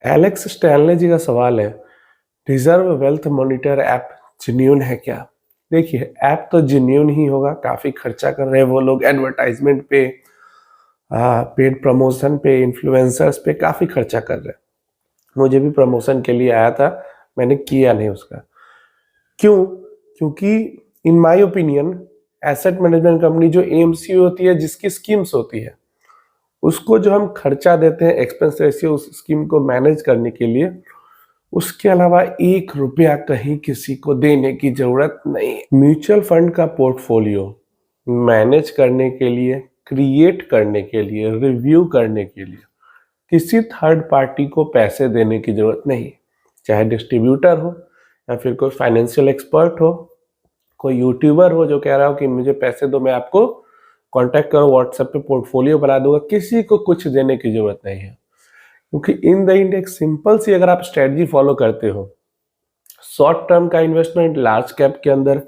Alex Stanley जी का सवाल है, reserve wealth monitor app genuine है क्या? देखिए, ऐप तो जेन्युइन ही होगा, काफी खर्चा कर रहे हैं वो लोग एडवर्टाइजमेंट पे, पेड प्रमोशन पे, इन्फ्लुएंसर्स पे काफी खर्चा कर रहे हैं। मुझे भी प्रमोशन के लिए आया था, मैंने किया नहीं उसका। क्यों? क्योंकि in my opinion asset management company जो एएमसी होती है, जिसकी स्कीम्स होती है, उसको जो हम खर्चा देते हैं एक्सपेंस रेशियो उस स्कीम को मैनेज करने के लिए, उसके अलावा 1 रुपया कहीं किसी को देने की जरूरत नहीं। म्यूचुअल फंड का पोर्टफोलियो मैनेज करने के लिए, क्रिएट करने के लिए, रिव्यू करने के लिए किसी थर्ड पार्टी को पैसे देने की जरूरत नहीं। चाहे डिस्ट्रीब्यूटर हो या फिर कोई फाइनेंशियल एक्सपर्ट हो, कोई यूट्यूबर हो जो कह रहा हो कि मुझे पैसे दो, मैं आपको कांटेक्ट करो, व्हाट्सएप पे पोर्टफोलियो बना दूंगा, किसी को कुछ देने की जरूरत नहीं है। क्योंकि इन द एंड एक सिंपल सी अगर आप स्ट्रेटजी फॉलो करते हो, शॉर्ट टर्म का इन्वेस्टमेंट लार्ज कैप के अंदर,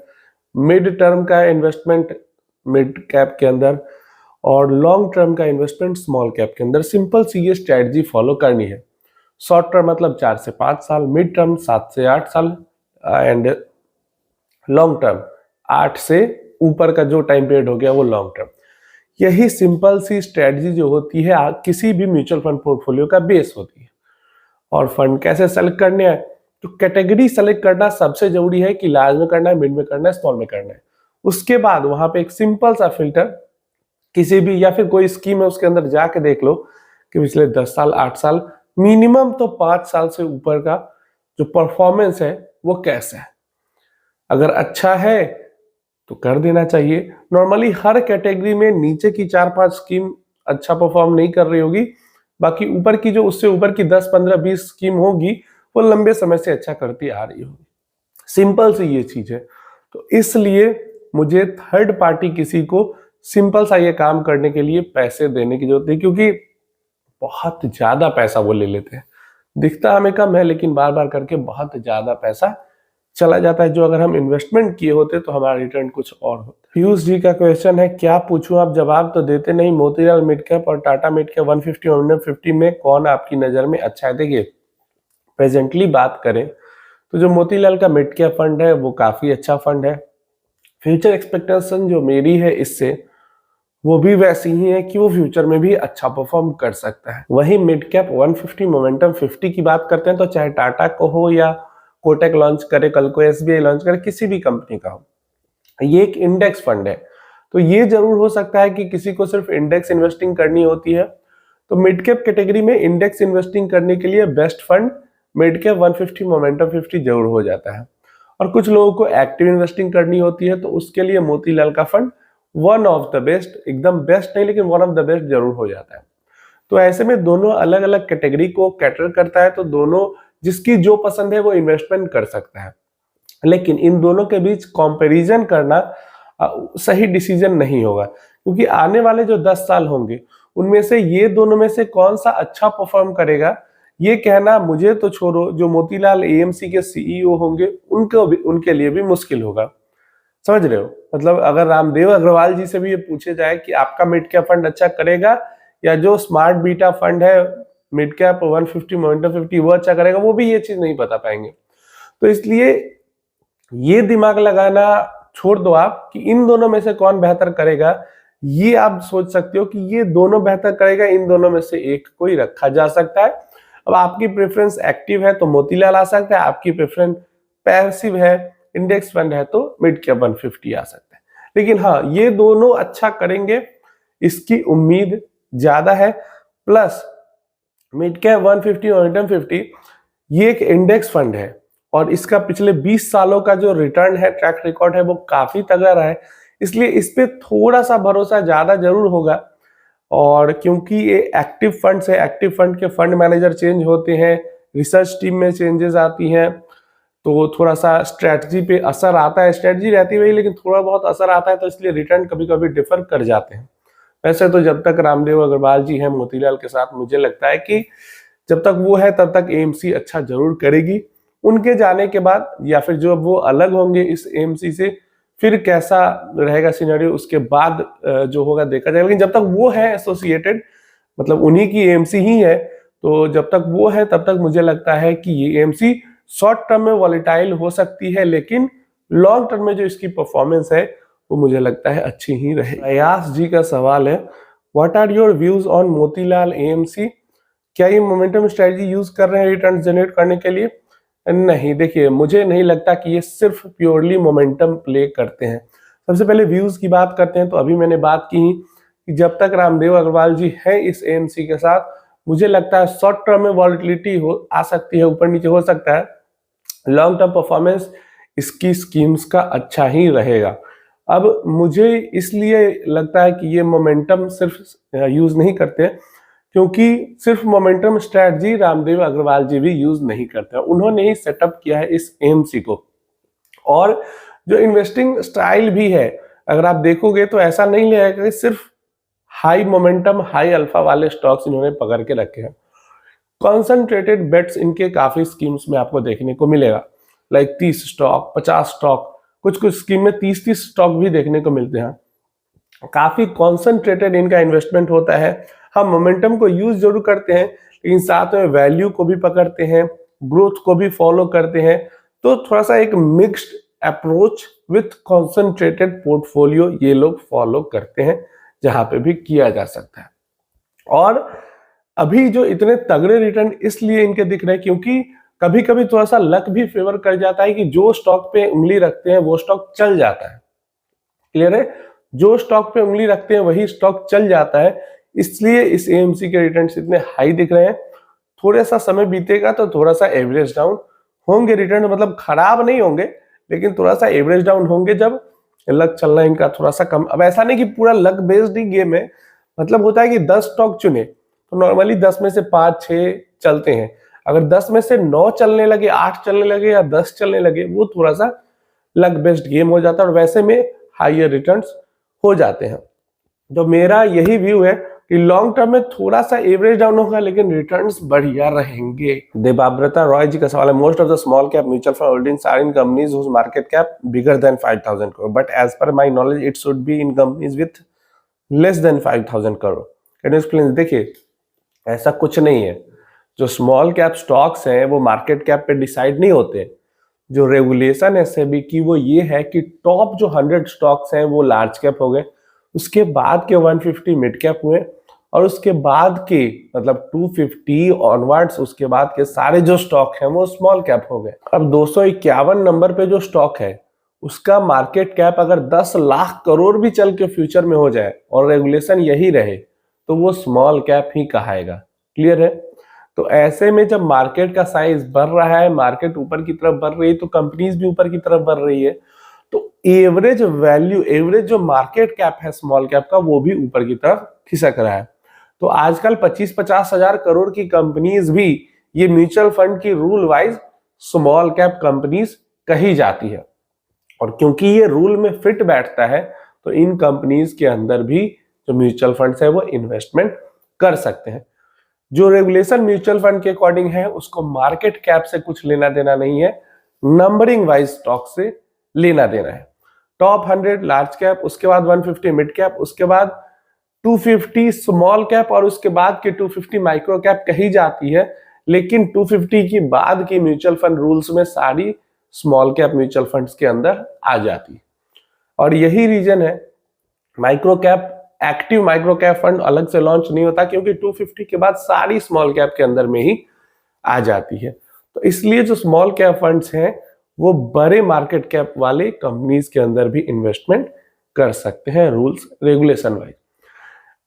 मिड टर्म का इन्वेस्टमेंट मिड कैप के अंदर, और लॉन्ग टर्म का इन्वेस्टमेंट स्मॉल कैप के अंदर, सिंपल सी ये स्ट्रेटजी फॉलो करनी है। शॉर्ट टर्म मतलब 4 से 5 साल, मिड टर्म 7 से 8 साल, एंड लॉन्ग टर्म 8 से ऊपर का जो टाइम पीरियड हो गया वो लॉन्ग टर्म। यही सिंपल सी स्ट्रेटजी जो होती है किसी भी म्यूचुअल फंड पोर्टफोलियो का बेस होती है। और फंड कैसे सेलेक्ट करने हैं, तो कैटेगरी सेलेक्ट करना सबसे जरूरी है कि लार्ज में करना है, मिड में करना है, स्मॉल में करना है। उसके बाद वहां पे एक सिंपल सा फिल्टर, किसी भी या फिर कोई स्कीम है उसके अंदर जाके देख लो कि पिछले 10 साल 8 साल मिनिमम तो 5 साल से ऊपर का जो परफॉर्मेंस है वो कैसा है। अगर अच्छा है तो कर देना चाहिए। नॉर्मली हर कैटेगरी में नीचे की 4-5 स्कीम अच्छा परफॉर्म नहीं कर रही होगी, बाकी ऊपर की जो उससे ऊपर की 10 15 20 स्कीम होगी वो लंबे समय से अच्छा करती आ रही होगी। सिंपल सी ये चीज है। तो इसलिए मुझे थर्ड पार्टी किसी को सिंपल सा ये काम करने के लिए पैसे देने की जरूरत नहीं, क्योंकि बहुत ज्यादा पैसा वो ले लेते हैं। दिखता हमें कम है लेकिन बार बार करके बहुत ज्यादा पैसा चला जाता है, जो अगर हम इन्वेस्टमेंट किए होते तो हमारा रिटर्न कुछ और होता। पीयूष जी का क्वेश्चन है, क्या पूछूं आप जवाब तो देते नहीं, मोतीलाल मिड कैप और टाटा मिड कैप 150 और 150 में कौन आपकी नजर में अच्छा है? देखिए, प्रेजेंटली बात करें तो जो मोतीलाल का मिड कैप फंड है वो काफी अच्छा फंड है। फ्यूचर एक्सपेक्टेशन जो मेरी है इससे, वो भी वैसी ही है कि वो फ्यूचर में भी अच्छा परफॉर्म कर सकता है। वही मिड कैप 150 मोमेंटम 50 की बात करते हैं तो चाहे टाटा को हो या कोटक लॉन्च करे, कल को एसबीआई लॉन्च करे, किसी भी कंपनी का हो, ये एक इंडेक्स फंड है। तो ये जरूर हो सकता है कि किसी को सिर्फ इंडेक्स इन्वेस्टिंग करनी होती है, तो मिड कैप कैटेगरी में इंडेक्स इन्वेस्टिंग करने के लिए best fund mid cap 150 momentum 50 जरूर हो जाता है। और कुछ लोगों को एक्टिव इन्वेस्टिंग करनी होती है तो उसके लिए मोतीलाल का fund one of the best, एकदम बेस्ट नहीं लेकिन वन ऑफ द बेस्ट जरूर हो जाता है। तो ऐसे में दोनों अलग अलग कैटेगरी को कैटर करता है, तो दोनों जिसकी जो पसंद है वो इन्वेस्टमेंट कर सकता है। लेकिन इन दोनों के बीच कंपैरिजन करना सही डिसीजन नहीं होगा, क्योंकि आने वाले जो 10 साल होंगे उनमें से ये दोनों में से कौन सा अच्छा परफॉर्म करेगा ये कहना मुझे तो छोड़ो, जो मोतीलाल एएमसी के सीईओ होंगे उनके लिए भी मुश्किल होगा। समझ रहे हो? मतलब अगर रामदेव अग्रवाल जी से भी ये पूछे जाए कि आपका मिड कैप फंड अच्छा करेगा या जो स्मार्ट बीटा फंड है मिड कैप 150 मोमेंटम 50 वो अच्छा करेगा, वो भी ये चीज नहीं बता पाएंगे। तो इसलिए ये दिमाग लगाना छोड़ दो आप कि इन दोनों में से कौन बेहतर करेगा। ये आप सोच सकते हो कि ये दोनों बेहतर करेगा, इन दोनों में से एक कोई रखा जा सकता है। अब आपकी प्रेफरेंस एक्टिव है तो मोतीलाल आ सकता है, आपकी प्रेफरेंस पैसिव है, इंडेक्स फंड है, तो मिड कैप 150 आ सकता है। लेकिन हाँ, ये दोनों अच्छा करेंगे इसकी उम्मीद ज्यादा है। प्लस मिड कैप 150 और मोमेंटम 50 ये एक इंडेक्स फंड है और इसका पिछले 20 सालों का जो रिटर्न है, ट्रैक रिकॉर्ड है, वो काफी तगड़ा रहा है। इसलिए इस पे थोड़ा सा भरोसा ज्यादा जरूर होगा। और क्योंकि ये एक्टिव फंड्स है, एक्टिव फंड के फंड मैनेजर चेंज होते हैं, रिसर्च टीम में चेंजेस आती हैं, तो थोड़ा सा स्ट्रेटजी पे असर आता है। स्ट्रेटजी रहती वही लेकिन थोड़ा बहुत असर आता है, तो इसलिए रिटर्न कभी कभी डिफर कर जाते हैं। वैसे तो जब तक रामदेव अग्रवाल जी हैं मोतीलाल के साथ, मुझे लगता है कि जब तक वो है तब तक एएमसी अच्छा जरूर करेगी। उनके जाने के बाद या फिर जो वो अलग होंगे इस एएमसी से, फिर कैसा रहेगा सिनेरियो उसके बाद जो होगा देखा जाएगा। लेकिन जब तक वो है एसोसिएटेड, मतलब उन्हीं की एएमसी ही है, तो जब तक वो है तब तक मुझे लगता है कि ये AMC शॉर्ट टर्म में वॉलेटाइल हो सकती है, लेकिन लॉन्ग टर्म में जो इसकी परफॉर्मेंस है वो मुझे लगता है अच्छी ही रहेगी। अयास जी का सवाल है, what are your views on Motilal AMC? क्या ये मोमेंटम स्ट्रेटजी यूज कर रहे हैं रिटर्न जनरेट करने के लिए? नहीं, देखिए मुझे नहीं लगता कि ये सिर्फ प्योरली मोमेंटम प्ले करते हैं। सबसे पहले व्यूज की बात करते हैं, तो अभी मैंने बात की कि जब तक रामदेव अग्रवाल जी हैं इस AMC के साथ, मुझे लगता है शॉर्ट टर्म में वॉलेटिलिटी आ सकती है, ऊपर नीचे हो सकता है। लॉन्ग टर्म परफॉर्मेंस इसकी स्कीम्स का अच्छा ही रहेगा। अब मुझे इसलिए लगता है कि ये मोमेंटम सिर्फ यूज नहीं करते, क्योंकि सिर्फ मोमेंटम स्ट्रेटजी रामदेव अग्रवाल जी भी यूज नहीं करते, उन्होंने ही सेटअप किया है इस AMC को। और जो इन्वेस्टिंग स्टाइल भी है, अगर आप देखोगे तो ऐसा नहीं लगेगा कि सिर्फ हाई मोमेंटम हाई अल्फा वाले स्टॉक्स इन्होंने पकड़ के रखे हैं। कॉन्सेंट्रेटेड बेट्स इनके काफी स्कीम्स में आपको देखने को मिलेगा, लाइक 30 स्टॉक 50 स्टॉक, कुछ कुछ स्कीम में 30-30 स्टॉक भी देखने को मिलते हैं। काफी कॉन्सेंट्रेटेड इनका इन्वेस्टमेंट होता है। हम मोमेंटम को यूज जरूर करते हैं, लेकिन साथ में वैल्यू को भी पकड़ते हैं, ग्रोथ को भी फॉलो करते हैं। तो थोड़ा सा एक mixed approach with concentrated portfolio ये लोग फॉलो करते हैं, जहां पे भी किया जा सकता है। और अभी जो इतने तगड़े रिटर्न इसलिए इनके दिख रहे हैं क्योंकि कभी कभी थोड़ा सा लक भी फेवर कर जाता है कि जो स्टॉक पे उंगली रखते हैं वो स्टॉक चल जाता है। क्लियर है? जो स्टॉक पे उंगली रखते हैं वही स्टॉक चल जाता है, इसलिए इस AMC के रिटर्न्स इतने हाई दिख रहे हैं। थोड़ा सा समय बीतेगा तो थोड़ा सा एवरेज डाउन होंगे रिटर्न, मतलब खराब नहीं होंगे, लेकिन थोड़ा सा एवरेज डाउन होंगे जब लक चलना इनका थोड़ा सा कम। अब ऐसा नहीं कि पूरा लक बेस्ड ही गेम है, मतलब होता है कि 10 स्टॉक चुने तो नॉर्मली 10 में से 5-6 चलते हैं। अगर 10 में से 9 चलने लगे, 8 चलने लगे या 10 चलने लगे, वो थोड़ा सा लक बेस्ड गेम हो जाता है और वैसे में हायर रिटर्न्स हो जाते हैं। तो मेरा यही व्यू है कि लॉन्ग टर्म में थोड़ा सा एवरेज डाउन होगा, लेकिन रिटर्न्स बढ़िया रहेंगे। देबाब्रता रॉय जी का सवाल है, most of the small cap mutual fund holdings are in companies whose market cap bigger than 5000 crore, but as per my knowledge it should be in companies with less than 5000 crore. Can you explain? देखिए ऐसा कुछ नहीं है। जो small cap stocks हैं वो market cap पे decide नहीं होते। जो रेगुलेशन है SEBI की वो ये है कि टॉप जो 100 स्टॉक्स हैं वो लार्ज कैप हो गए, उसके बाद के 150 मिड कैप हुए, और उसके बाद के मतलब 250 ऑनवर्ड्स उसके बाद के सारे जो स्टॉक हैं वो स्मॉल कैप हो गए। अब 251 नंबर पे जो स्टॉक है उसका मार्केट कैप अगर 10 लाख करोड़ भी चल के फ्यूचर में हो जाए और रेगुलेशन यही रहे तो वो स्मॉल कैप ही कहाएगा। क्लियर है? तो ऐसे में जब मार्केट का साइज बढ़ रहा है, मार्केट ऊपर की तरफ बढ़ रही है, तो कंपनीज भी ऊपर की तरफ बढ़ रही है, तो एवरेज वैल्यू, एवरेज जो मार्केट कैप है स्मॉल कैप का, वो भी ऊपर की तरफ खिसक रहा है। तो आजकल 25-50 हजार करोड़ की कंपनीज भी ये म्यूचुअल फंड की rule wise small cap companies कही जाती है, और क्योंकि ये रूल में फिट बैठता है तो इन कंपनीज के अंदर भी जो म्यूचुअल फंड्स है वो इन्वेस्टमेंट कर सकते हैं। जो रेगुलेशन म्यूचुअल फंड के अकॉर्डिंग है उसको मार्केट कैप से कुछ लेना देना नहीं है, नंबरिंग वाइज स्टॉक से लेना देना है। टॉप 100 लार्ज कैप, उसके बाद 150 मिड कैप, उसके बाद 250 स्मॉल कैप, और उसके बाद के 250 माइक्रो कैप कही जाती है। लेकिन 250 की बाद की म्यूचुअल फंड रूल्स में सारी स्मॉल कैप म्यूचुअल फंड्स के अंदर आ जाती है, और यही रीजन है micro cap, active micro cap fund अलग से लॉन्च नहीं होता, क्योंकि 250 के बाद सारी स्मॉल कैप के अंदर में ही आ जाती है। तो इसलिए जो स्मॉल कैप फंड्स हैं वो बड़े मार्केट कैप वाले कंपनीज के अंदर भी इन्वेस्टमेंट कर सकते हैं रूल्स रेगुलेशन वाइज।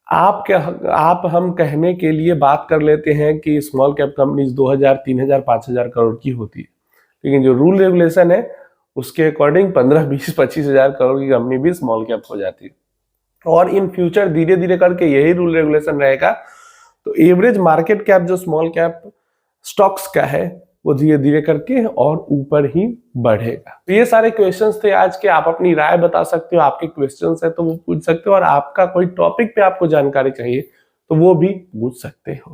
आप हम कहने के लिए बात कर लेते हैं कि स्मॉल कैप कंपनीज 2000, 3000, 5000 करोड़ की होती है, लेकिन जो रूल रेगुलेशन है उसके अकॉर्डिंग 15, 20, 25 हजार करोड़ की कंपनी भी स्मॉल कैप हो जाती है। और इन फ्यूचर धीरे धीरे करके यही रूल रेगुलेशन रहेगा, तो एवरेज मार्केट कैप जो स्मॉल कैप स्टॉक्स का है वो धीरे धीरे करके और ऊपर ही बढ़ेगा। तो ये सारे क्वेश्चंस थे आज के। आप अपनी राय बता सकते हो, आपके क्वेश्चंस है तो वो पूछ सकते हो, और आपका कोई टॉपिक पे आपको जानकारी चाहिए तो वो भी पूछ सकते हो।